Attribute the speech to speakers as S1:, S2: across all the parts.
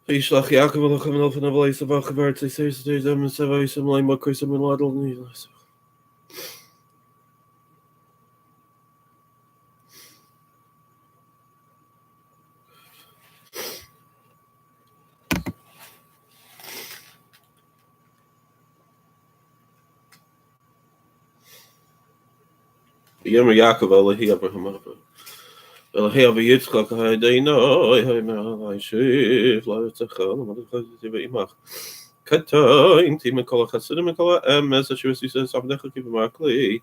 S1: Ishlach Yaakov Lachem Elfen Avalei Savach Yartzeit says the days and Savai some lame Makris and Ladle. Yom Yaakov Elohi Abraham Elohi Avi Yitzchak Hadeino Hai Shiv La Yitzchak Malkah Imach Katoin Timakol Chasidim Mikol Emes Ashivasi says Abdecha Kiv Makli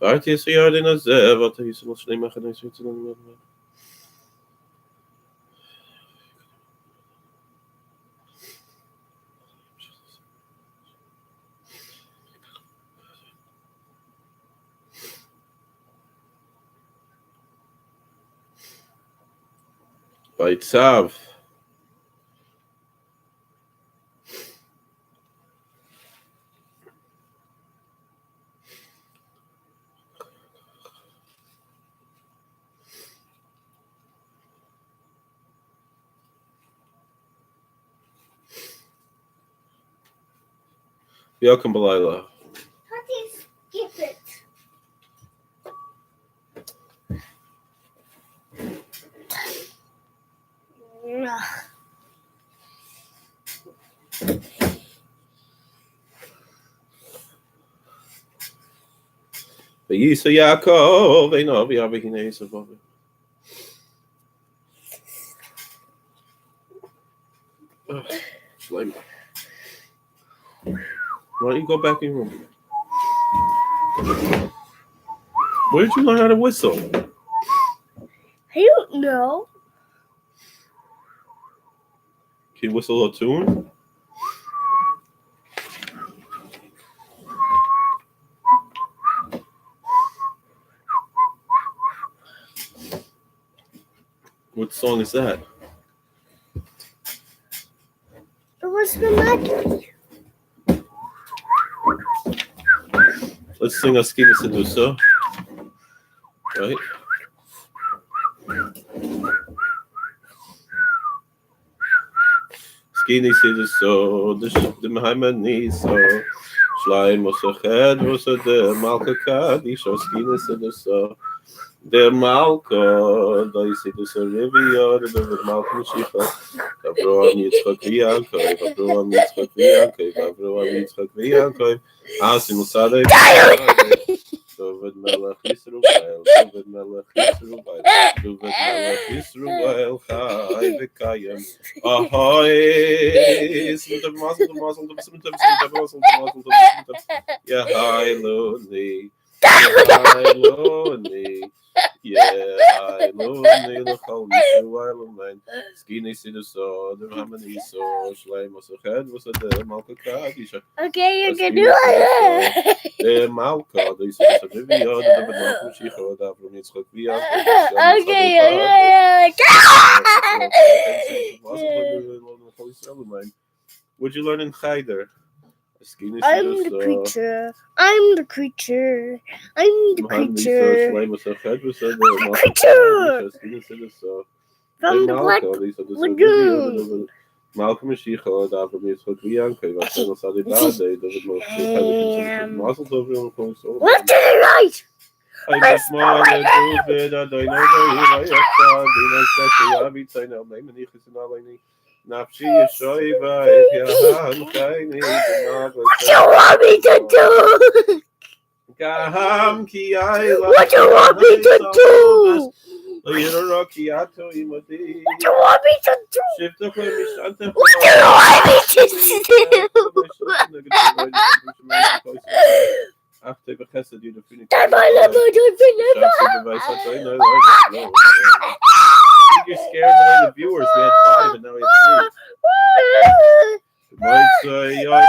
S1: Arti Siyardin Azev Atayis Shnei Machanei Switzerland. By Tzav. Welcome, Belila.
S2: How do you skip it?
S1: Vayisa Yaakov, Eino V'Yavi Hinei Yisavav. Why don't you go back in your room? Where did you learn how to whistle?
S2: I don't know.
S1: Can you whistle a tune? What song is that?
S2: It was the Malkah.
S1: Let's sing a Skini Sedusa. Right? Skini Sedusa, the Mahamani, so Schleim was a head, was a the Malkah Kaddish, or Skini Sedusa. The Malkah, the Sedusa Rivia, the Malkah Shifa, Abraham Yitzchak V'Yaakov, Abraham Yitzchak V'Yaakov, Abraham Yitzchak V'Yaakov, Asim Usadeh, David Melech Yisruel, David Melech Yisruel, David Melech Yisruel, Chai V'Kayim, Ahoy, Smutam Mazel, Smutam, Yahailoni, Yahailoni, Yahailoni, L'chol Yisruel, Amen. Skini Siduso, the Hamani So, Shleim Osached, was a Malkah Kaddish.
S2: Okay, you can do it.
S1: The Malkah, the Yisrael Rivia, the Malkah Shicha, the Abraham Yitzchak V'Yaakov.
S2: Okay.
S1: What'd you learn in Cheder?
S2: I'm the creature. I'm the creature. I'm the creature. From the Black Lagoon.
S1: Malkah Mashiach, Abraham Yitzchak V'Yaakov, Hashem Asadi Ba'adei, David Moshe, Mazel Tov Yom Kol.
S2: Left to the right.
S1: I just want to do it. I don't know that you are. I just want to know. Name me nichis and aleni. Nafshi yeshoiva.
S2: What you want me to do?
S1: Gaham ki ayla.
S2: What you want me to do?
S1: What you want me to do?
S2: What you want me to do? What you want me to do?
S1: After the chesed, you define.
S2: I
S1: think you're scared of the viewers. We had 5 and now we have 3. Might say I'm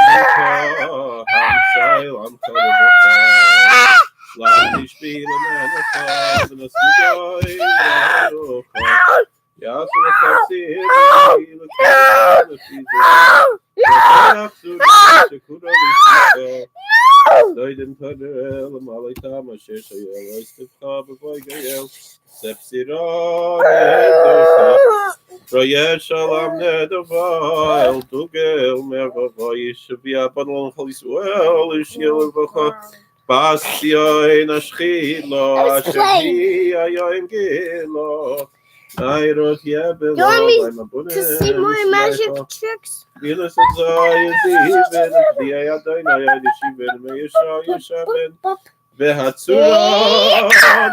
S1: Royer Shalom Nedoval, Tugel Mervavoy, Shavia Banal Holiswell, Ishil Vacha, Basio Nashchilo, Ashavi, Ayoim Gilo, Nairot Yabelo,
S2: To see more magic tricks.
S1: Venus and Zayas, even the Ayadina, Yadishiven, Mayasha, Yashaven, Vehatsura,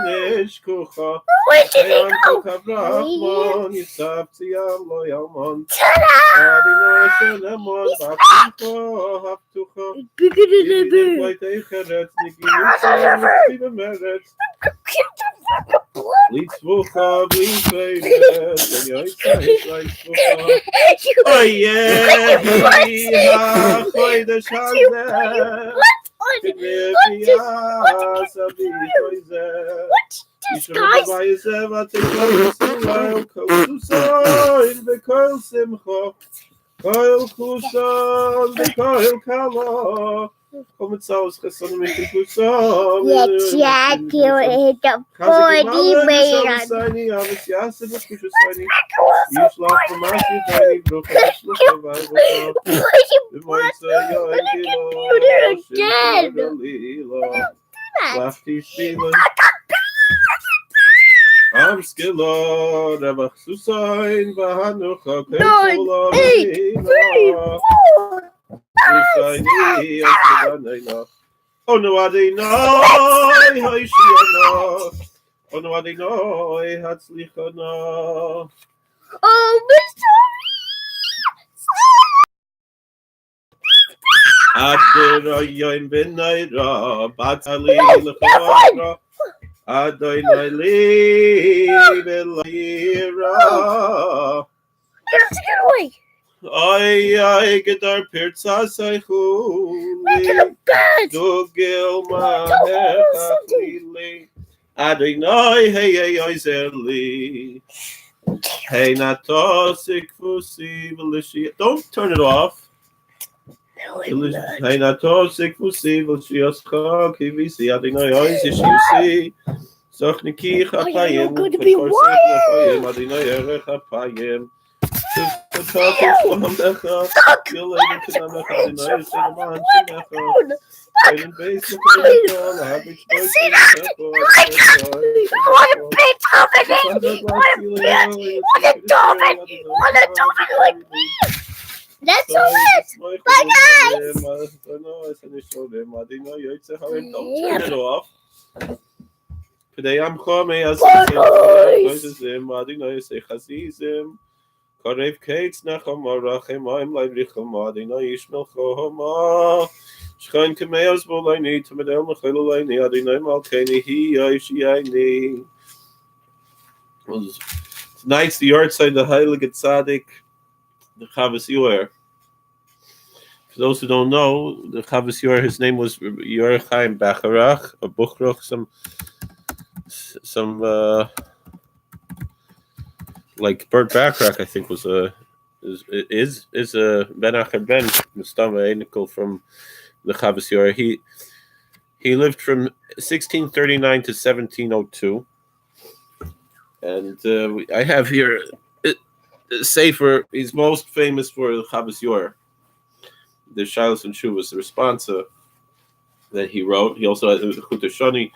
S1: Nishkucha, Ayam Kukabrahman, Yisaptiam, Loyalmon, Adino Shenemon, Baptucha, Haptucha,
S2: Bigger than ever.
S1: White Echeret, Nikinitza, Steven Meret, Litzvucha, Blifedet, and Yartzeit, Litzvucha. Oh yeah, Chodesh Hazeh.
S2: What
S1: I'm skilled, Rebach Susain, Bahanucha,
S2: 9, 8, 3, 4.
S1: Oh no, I didn't know. Oh no, I didn't know. Hatzlichana.
S2: Oh,
S1: Adira yoim benayra, batali lechora. Adonai li belayira.
S2: Let's get away.
S1: Ay, gedar pirtsa saychuli. Dugil mahechachili. Adonai hey zerli. Hey natosik fusi velishi. Don't turn it off. Hey natosik fusi velishioscha kivisi. Adonai yishisi. Sochniki chapayim.
S2: Going to be wild.
S1: Adonai erech chapayim.
S2: That's all it. Bye guys.
S1: Don't turn it off. Today I'm coming as Karev Kates Nachama Rachemaim Libricham Adina Ishmael Choma Shchain Kameos Bolaini Tamadel Machilolaini Adina Malkani He Yaishiaini. Tonight's the Yartzeit, the Heilige Tzaddik, the Chavos Yair. For those who don't know, the Chavos Yair, his name was Yair Chaim Bacharach, or Buchrach, some like Bert Bacharach, I think is a Ben Acher Ben Mustama Einikel from the Chavos Yair. He lived from 1639 to 1702, and I have here a sefer. He's most famous for the Chavos Yair, the Shilas and Shuvas, the responsa that he wrote. He also has the Chodesh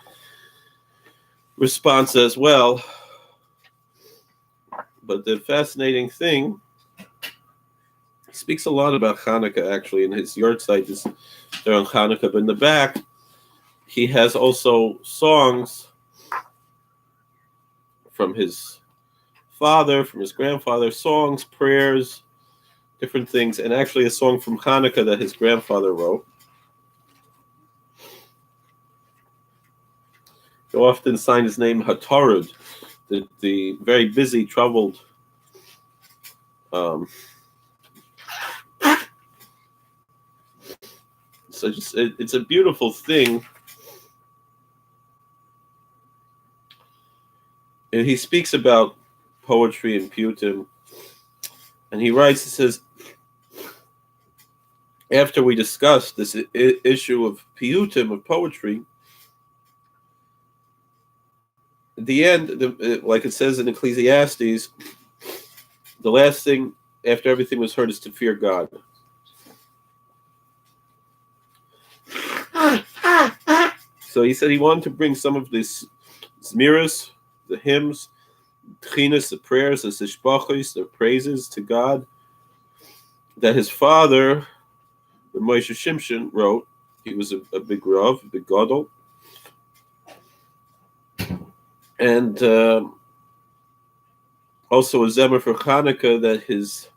S1: response as well. But the fascinating thing, he speaks a lot about Chanukah, actually, in his Yartzeit is there on Chanukah. But in the back, he has also songs from his father, from his grandfather, songs, prayers, different things, and actually a song from Chanukah that his grandfather wrote. He often signed his name Hatarud, the very busy, troubled so it's a beautiful thing. And he speaks about poetry and piyutim, and he writes, he says, after we discussed this issue of piyutim, of poetry, at the end, like it says in Ecclesiastes, the last thing after everything was heard is to fear God. So he said he wanted to bring some of these zmiras, the hymns, tchinas, the prayers, the sishbachos, the praises to God that his father, the Moshe Shimshon, wrote. He was a big Rav, a big Gadol. And also a Zemer for Chanukah that his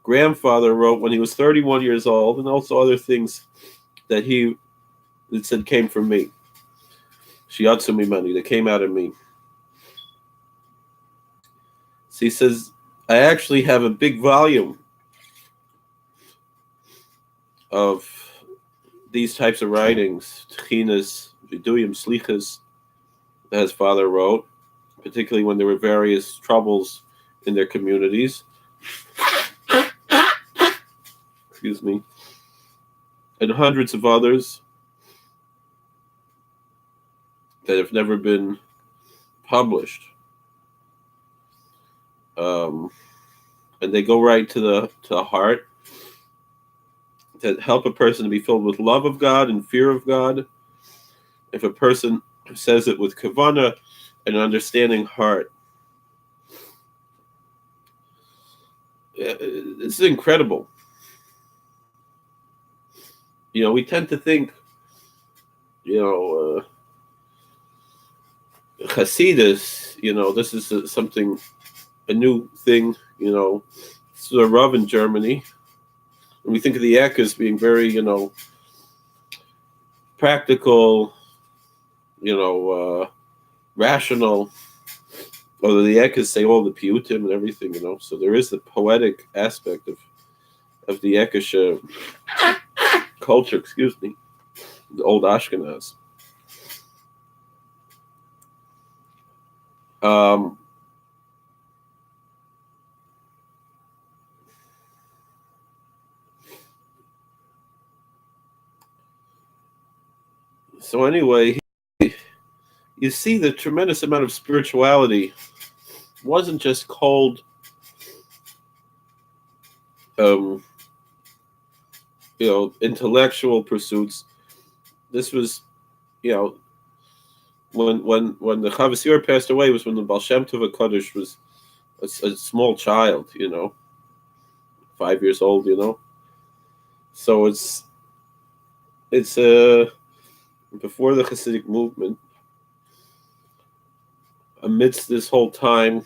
S1: grandfather wrote when he was 31 years old, and also other things that said came from me. Shiatsu mimani, that came out of me. So he says, I actually have a big volume of these types of writings, tchinas, viduyim, slichas, that his father wrote, particularly when there were various troubles in their communities. Excuse me. And hundreds of others that have never been published. And they go right to the heart, to help a person to be filled with love of God and fear of God. If a person says it with kavanah and an understanding heart. This is incredible. We tend to think, Hasidus, this is something, a new thing, This is a Rav in Germany. And we think of the Ek as being very, practical, rational. Although the Ek say all the piyutim and everything, So there is the poetic aspect of the Ekish culture, the old Ashkenaz. So anyway, you see the tremendous amount of spirituality wasn't just cold, intellectual pursuits. This was, when the Chavos Yair passed away was when the Baal Shem Tov Chodesh was a small child, 5 years old, So it's before the Hasidic movement. Amidst this whole time,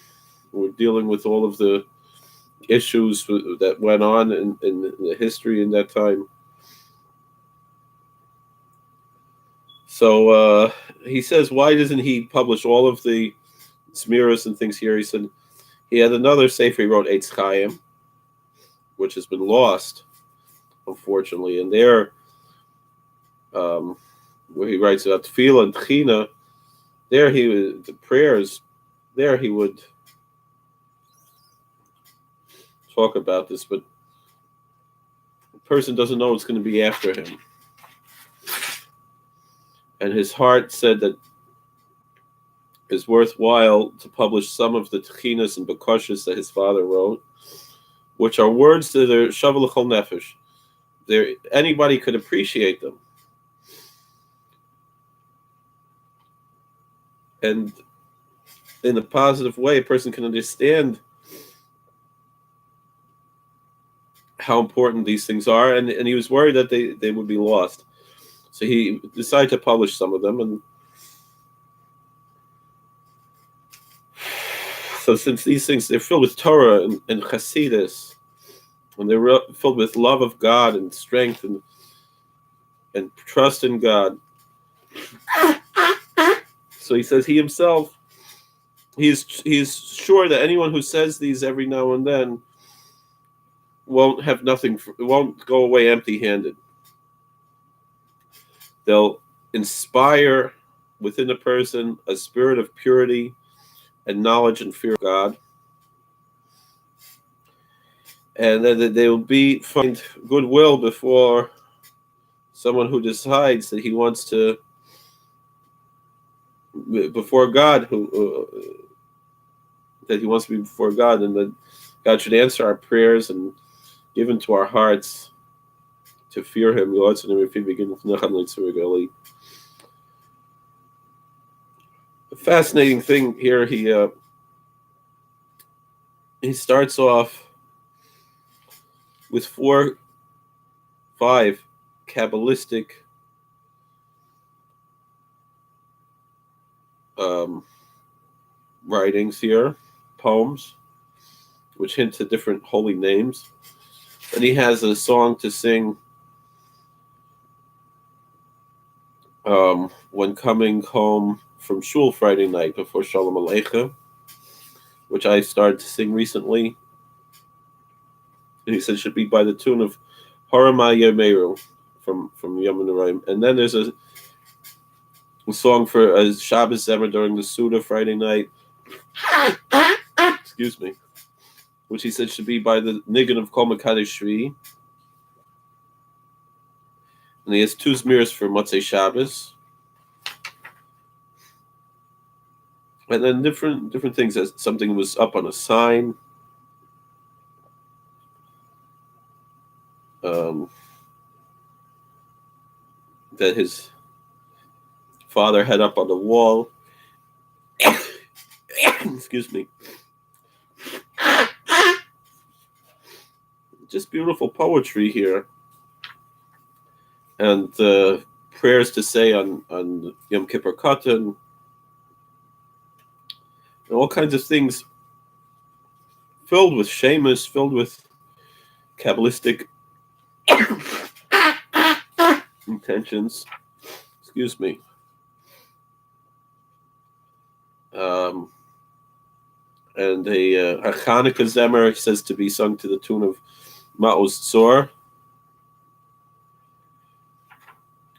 S1: we're dealing with all of the issues that went on in the history in that time. So he says, why doesn't he publish all of the Zmiras and things here? He said he had another sefer he wrote, Eitz Chaim, which has been lost, unfortunately. And there, where he writes about Tefillah and Tchina, there the prayers, there he would talk about this, but the person doesn't know what's going to be after him. And his heart said that it's worthwhile to publish some of the Tchinas and Bekoshes that his father wrote, which are words that are Shavu L'chol Nefesh. Anybody could appreciate them. And in a positive way, a person can understand how important these things are, and he was worried that they would be lost. So he decided to publish some of them. And so since these things, they're filled with Torah and Hasidus, and they're filled with love of God and strength and trust in God. So he says he himself, he's sure that anyone who says these every now and then won't have nothing, won't go away empty-handed. They'll inspire within a person a spirit of purity and knowledge and fear of God, and that they will find goodwill before someone who decides that he wants to, before God, that he wants to be before God, and that God should answer our prayers and give into our hearts to fear Him. A fascinating thing here. He starts off with 5 Kabbalistic writings here, poems, which hint at different holy names. And he has a song to sing when coming home from shul Friday night before Shalom Aleichem, which I started to sing recently. And he said should be by the tune of Harama Yemeru from Yom Noraim. And then there's a song for a Shabbos Zemer during the Suda Friday night. Excuse me. Which he said should be by the Nigun of Kol Mekadesh Shvi. And he has 2 Zmiros for Motzei Shabbos. And then different things, as something was up on a sign. That his father had up on the wall. Excuse me. Just beautiful poetry here. And prayers to say on Yom Kippur Katan. And all kinds of things filled with Shemus, filled with Kabbalistic intentions. Excuse me. And a Chanukah Zemer says to be sung to the tune of Ma'oz Tzor.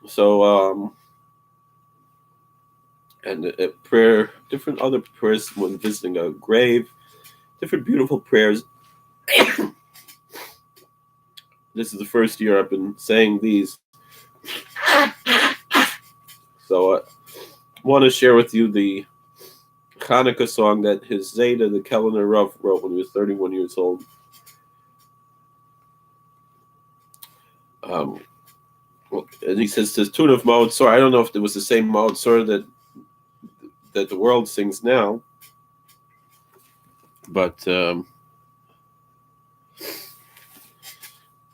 S1: So, and a prayer, different other prayers when visiting a grave, different beautiful prayers. This is the first year I've been saying these. So I want to share with you the Chanukah song that his Zayda, the Kellener Rav, wrote when he was 31 years old. And he says to the tune of Ma'od Tzor. I don't know if it was the same Ma'od Tzor that the world sings now, but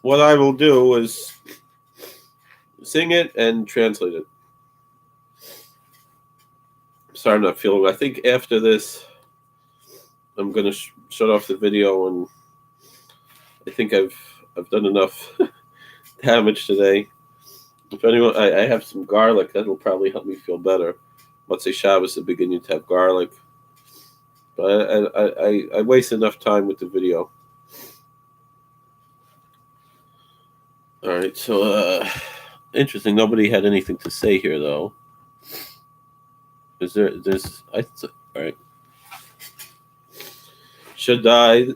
S1: what I will do is sing it and translate it. Sorry, I'm not feeling. I think after this, I'm going to shut off the video, and I think I've done enough damage today. If anyone, I have some garlic. That will probably help me feel better. Let's say Shabbos is beginning to have garlic, but I waste enough time with the video. All right, so interesting. Nobody had anything to say here, though. There's all right. Shaddai,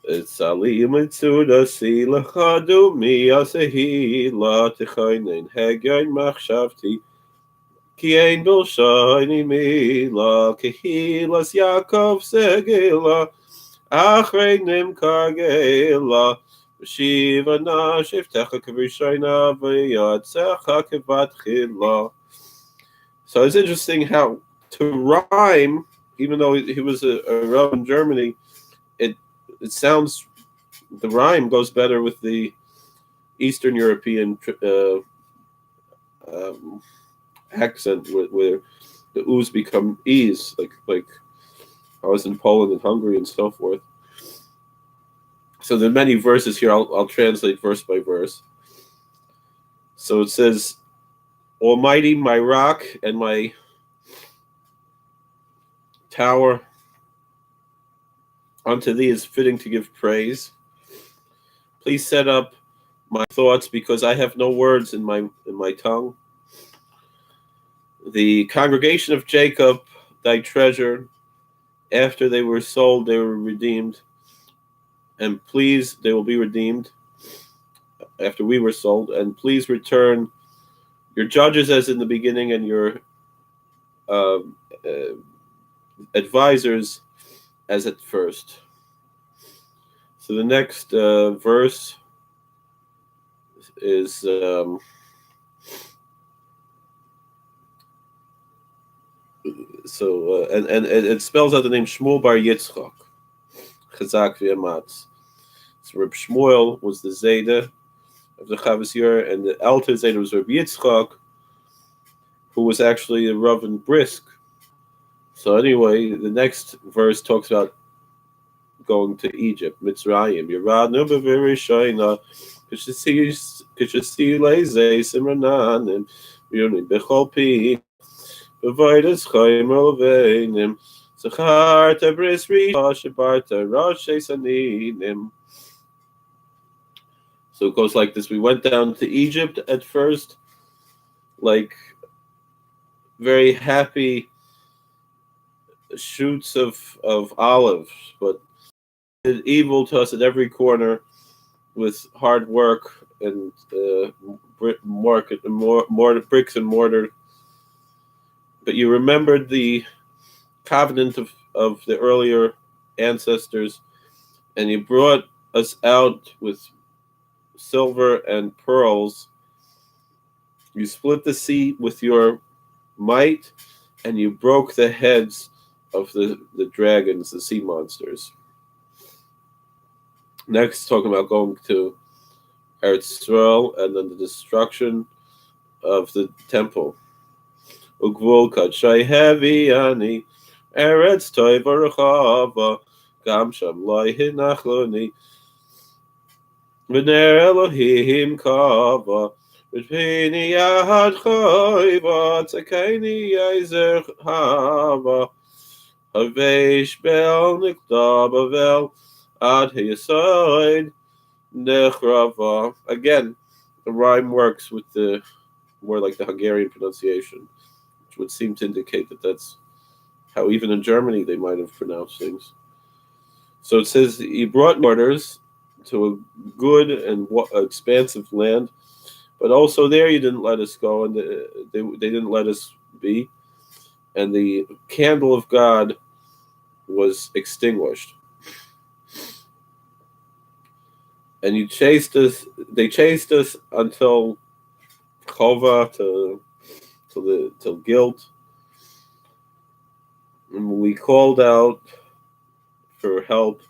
S1: it's Ali Mitzuda Si Lachadu Mi Asehi La Techainen Hegyain Machshavti Ki Ein Bil Shayni Mila Kehilas Yaakov Segela Achrei Nimkar Gela Shiva Nashivtecha Kavishayna V'Yatzecha Kevat Chila. So it's interesting how to rhyme, even though he was a Rav in Germany, it sounds, the rhyme goes better with the Eastern European accent, where the U's become E's, like I was in Poland and Hungary and so forth. So there are many verses here. I'll translate verse by verse. So it says, Almighty, my rock and my tower, unto thee is fitting to give praise. Please set up my thoughts, because I have no words in my tongue. The congregation of Jacob, thy treasure, after they were sold, they were redeemed. And please, they will be redeemed after we were sold. And please return your judges as in the beginning, and your advisors as at first. So the next verse is and it spells out the name Shmuel Bar Yitzchak, Chazak v'Amatz. So Reb Shmuel was the Zayda of the Chavos Yair, and the Alter Zayda was Reb Yitzchak, who was actually a Rav in Brisk. So anyway, the next verse talks about going to Egypt, Mitzrayim. Yeradu b'Rishayna, k'shesi leizei simranan, yoni b'chol pi, b'vaydas chayim rovenim, zacharta bris risha shebarta rosh saninim. So it goes like this: we went down to Egypt at first, like very happy shoots of olives, but did evil to us at every corner with hard work and mortar, bricks and mortar. But you remembered the covenant of the earlier ancestors, and you brought us out with silver and pearls. You split the sea with your might, and you broke the heads of the dragons, the sea monsters. Next, talking about going to Eretz Yisrael and then the destruction of the temple. Ugvul kachai hevi ani Eretz toiv arachava gam sham loy hinachloni v'ner Elohim kava v'pini yad choiva tzakaini yazer hava havesh bel nikda bavel ad heyasod nechrava. Again, the rhyme works with the more like the Hungarian pronunciation, which would seem to indicate that that's how even in Germany they might have pronounced things. So it says he brought martyrs to a good and expansive land, but also there you didn't let us go, and they didn't let us be, and the candle of God was extinguished. And you chased us. They chased us until Chova, till guilt. And we called out for help,